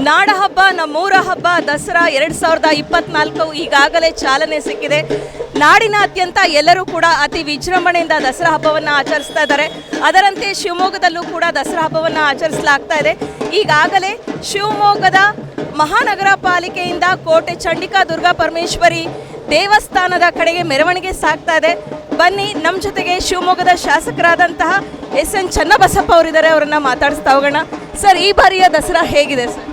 ನಾಡಹಬ್ಬ ನಮ್ಮೂರ ಹಬ್ಬ ದಸರಾ 2024 ಈಗಾಗಲೇ ಚಾಲನೆ ಸಿಕ್ಕಿದೆ. ನಾಡಿನಾದ್ಯಂತ ಎಲ್ಲರೂ ಕೂಡ ಅತಿ ವಿಜೃಂಭಣೆಯಿಂದ ದಸರಾ ಹಬ್ಬವನ್ನು ಆಚರಿಸ್ತಾ ಇದ್ದಾರೆ. ಅದರಂತೆ ಶಿವಮೊಗ್ಗದಲ್ಲೂ ಕೂಡ ದಸರಾ ಹಬ್ಬವನ್ನು ಆಚರಿಸಲಾಗ್ತಾ ಇದೆ. ಈಗಾಗಲೇ ಶಿವಮೊಗ್ಗದ ಮಹಾನಗರ ಪಾಲಿಕೆಯಿಂದ ಕೋಟೆ ಚಂಡಿಕಾ ದುರ್ಗಾ ಪರಮೇಶ್ವರಿ ದೇವಸ್ಥಾನದ ಕಡೆಗೆ ಮೆರವಣಿಗೆ ಸಾಗ್ತಾ ಇದೆ. ಬನ್ನಿ, ನಮ್ಮ ಜೊತೆಗೆ ಶಿವಮೊಗ್ಗದ ಶಾಸಕರಾದಂತಹ SN ಚನ್ನಬಸಪ್ಪ ಅವರಿದ್ದಾರೆ, ಅವರನ್ನ ಮಾತಾಡಿಸ್ತಾ ಹೋಗೋಣ. ಸರ್, ಈ ಬಾರಿಯ ದಸರಾ ಹೇಗಿದೆ ಸರ್?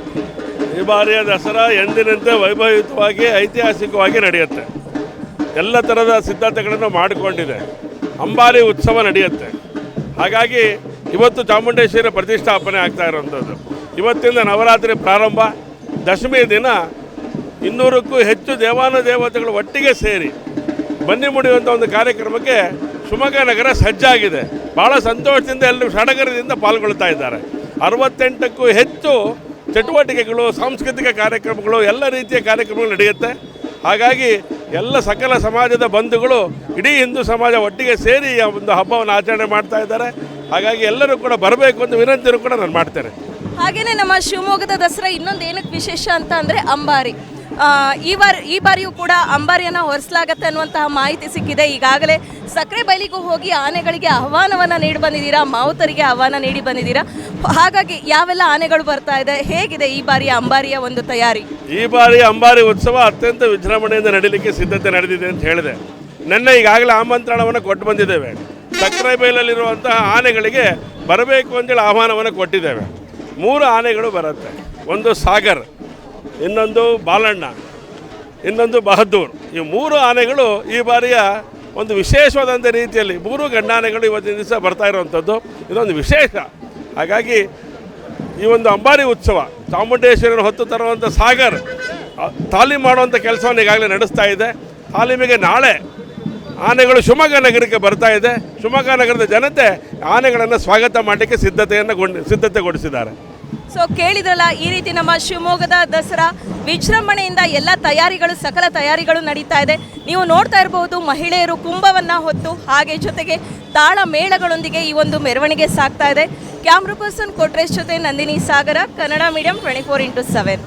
ಈ ಬಾರಿಯ ದಸರಾ ಎಂದಿನಂತೆ ವೈಭವಯುತವಾಗಿ ಐತಿಹಾಸಿಕವಾಗಿ ನಡೆಯುತ್ತೆ. ಎಲ್ಲ ಥರದ ಸಿದ್ಧತೆಗಳನ್ನು ಮಾಡಿಕೊಂಡಿದೆ. ಅಂಬಾರಿ ಉತ್ಸವ ನಡೆಯುತ್ತೆ. ಹಾಗಾಗಿ ಇವತ್ತು ಚಾಮುಂಡೇಶ್ವರಿ ಪ್ರತಿಷ್ಠಾಪನೆ ಆಗ್ತಾ ಇರುವಂಥದ್ದು. ಇವತ್ತಿಂದ ನವರಾತ್ರಿ ಪ್ರಾರಂಭ. ದಶಮಿ ದಿನ 200ಕ್ಕೂ ಹೆಚ್ಚು ದೇವಾನುದೇವತೆಗಳು ಒಟ್ಟಿಗೆ ಸೇರಿ ಬನ್ನಿ ಮುಡಿಯುವಂಥ ಒಂದು ಕಾರ್ಯಕ್ರಮಕ್ಕೆ ಶಿವಮೊಗ್ಗ ನಗರ ಸಜ್ಜಾಗಿದೆ. ಭಾಳ ಸಂತೋಷದಿಂದ ಎಲ್ಲರೂ ಸಡಗರದಿಂದ ಪಾಲ್ಗೊಳ್ತಾ ಇದ್ದಾರೆ. 68ಕ್ಕೂ ಹೆಚ್ಚು ಚಟುವಟಿಕೆಗಳು, ಸಾಂಸ್ಕೃತಿಕ ಕಾರ್ಯಕ್ರಮಗಳು, ಎಲ್ಲ ರೀತಿಯ ಕಾರ್ಯಕ್ರಮಗಳು ನಡೆಯುತ್ತೆ. ಹಾಗಾಗಿ ಎಲ್ಲ ಸಕಲ ಸಮಾಜದ ಬಂಧುಗಳು, ಇಡೀ ಹಿಂದೂ ಸಮಾಜ ಒಟ್ಟಿಗೆ ಸೇರಿ ಆ ಒಂದು ಹಬ್ಬವನ್ನು ಆಚರಣೆ ಮಾಡ್ತಾ ಇದ್ದಾರೆ. ಹಾಗಾಗಿ ಎಲ್ಲರೂ ಕೂಡ ಬರಬೇಕು ಅಂತ ವಿನಂತಿಯನ್ನು ಕೂಡ ನಾನು ಮಾಡ್ತೇನೆ. ಹಾಗೆಯೇ ನಮ್ಮ ಶಿವಮೊಗ್ಗದ ದಸರಾ ಇನ್ನೊಂದು ಏನಕ್ಕೆ ವಿಶೇಷ ಅಂತ ಅಂದರೆ ಅಂಬಾರಿ. ಈ ಬಾರಿಯೂ ಕೂಡ ಅಂಬಾರಿಯನ್ನು ಹೊರಿಸಲಾಗತ್ತೆ ಅನ್ನುವಂತಹ ಮಾಹಿತಿ ಸಿಕ್ಕಿದೆ. ಈಗಾಗಲೇ ಸಕ್ಕರೆ ಬೈಲಿಗೂ ಹೋಗಿ ಆನೆಗಳಿಗೆ ಆಹ್ವಾನವನ್ನು ನೀಡಿ ಬಂದಿದ್ದೀರಾ, ಮಾವುತರಿಗೆ ಆಹ್ವಾನ ನೀಡಿ ಬಂದಿದ್ದೀರಾ. ಹಾಗಾಗಿ ಯಾವೆಲ್ಲ ಆನೆಗಳು ಬರ್ತಾ ಇದೆ, ಹೇಗಿದೆ ಈ ಬಾರಿಯ ಅಂಬಾರಿಯ ಒಂದು ತಯಾರಿ? ಈ ಬಾರಿ ಅಂಬಾರಿ ಉತ್ಸವ ಅತ್ಯಂತ ವಿಜೃಂಭಣೆಯಿಂದ ನಡೀಲಿಕ್ಕೆ ಸಿದ್ಧತೆ ನಡೆದಿದೆ ಅಂತ ಹೇಳಿದೆ. ನಿನ್ನೆ ಈಗಾಗಲೇ ಆಮಂತ್ರಣವನ್ನು ಕೊಟ್ಟು ಬಂದಿದ್ದೇವೆ. ಸಕ್ಕರೆ ಬೈಲಲ್ಲಿರುವಂತಹ ಆನೆಗಳಿಗೆ ಬರಬೇಕು ಅಂತೇಳಿ ಆಹ್ವಾನವನ್ನು ಕೊಟ್ಟಿದ್ದೇವೆ. 3 ಆನೆಗಳು ಬರುತ್ತೆ. ಒಂದು ಸಾಗರ್, ಇನ್ನೊಂದು ಬಾಲಣ್ಣ, ಇನ್ನೊಂದು ಬಹದ್ದೂರ್. ಈ 3 ಆನೆಗಳು ಈ ಬಾರಿಯ ಒಂದು ವಿಶೇಷವಾದಂಥ ರೀತಿಯಲ್ಲಿ 3 ಗಂಡಾನೆಗಳು ಇವತ್ತಿನ ದಿವಸ ಬರ್ತಾ ಇರುವಂಥದ್ದು. ಇದೊಂದು ವಿಶೇಷ. ಹಾಗಾಗಿ ಈ ಒಂದು ಅಂಬಾರಿ ಉತ್ಸವ ಚಾಮುಂಡೇಶ್ವರಿಯನ್ನು ಹೊತ್ತು ತರುವಂಥ ಸಾಗರ್ ತಾಲೀಮು ಮಾಡುವಂಥ ಕೆಲಸವನ್ನು ಈಗಾಗಲೇ ನಡೆಸ್ತಾ ಇದೆ. ತಾಲೀಮಿಗೆ ನಾಳೆ ಆನೆಗಳು ಶಿವಮೊಗ್ಗ ನಗರಕ್ಕೆ ಬರ್ತಾ ಇದೆ. ಶಿವಮೊಗ್ಗ ನಗರದ ಜನತೆ ಆನೆಗಳನ್ನು ಸ್ವಾಗತ ಮಾಡಲಿಕ್ಕೆ ಸಿದ್ಧತೆಗೊಳಿಸಿದ್ದಾರೆ. ಸೊ ಕೇಳಿದ್ರಲ್ಲ, ಈ ರೀತಿ ನಮ್ಮ ಶಿವಮೊಗ್ಗದ ದಸರಾ ವಿಜೃಂಭಣೆಯಿಂದ ಎಲ್ಲ ತಯಾರಿಗಳು, ಸಕಲ ತಯಾರಿಗಳು ನಡೀತಾ ಇದೆ. ನೀವು ನೋಡ್ತಾ ಇರಬಹುದು, ಮಹಿಳೆಯರು ಕುಂಭವನ್ನು ಹೊತ್ತು ಹಾಗೆ ಜೊತೆಗೆ ತಾಳ ಮೇಳಗಳೊಂದಿಗೆ ಈ ಒಂದು ಮೆರವಣಿಗೆ ಸಾಗ್ತಾ ಇದೆ. ಕ್ಯಾಮ್ರಾ ಪರ್ಸನ್ ಕೊಟ್ರೇಶ್ ಜೊತೆ ನಂದಿನಿ ಸಾಗರ, ಕನ್ನಡ ಮೀಡಿಯಂ 24x7.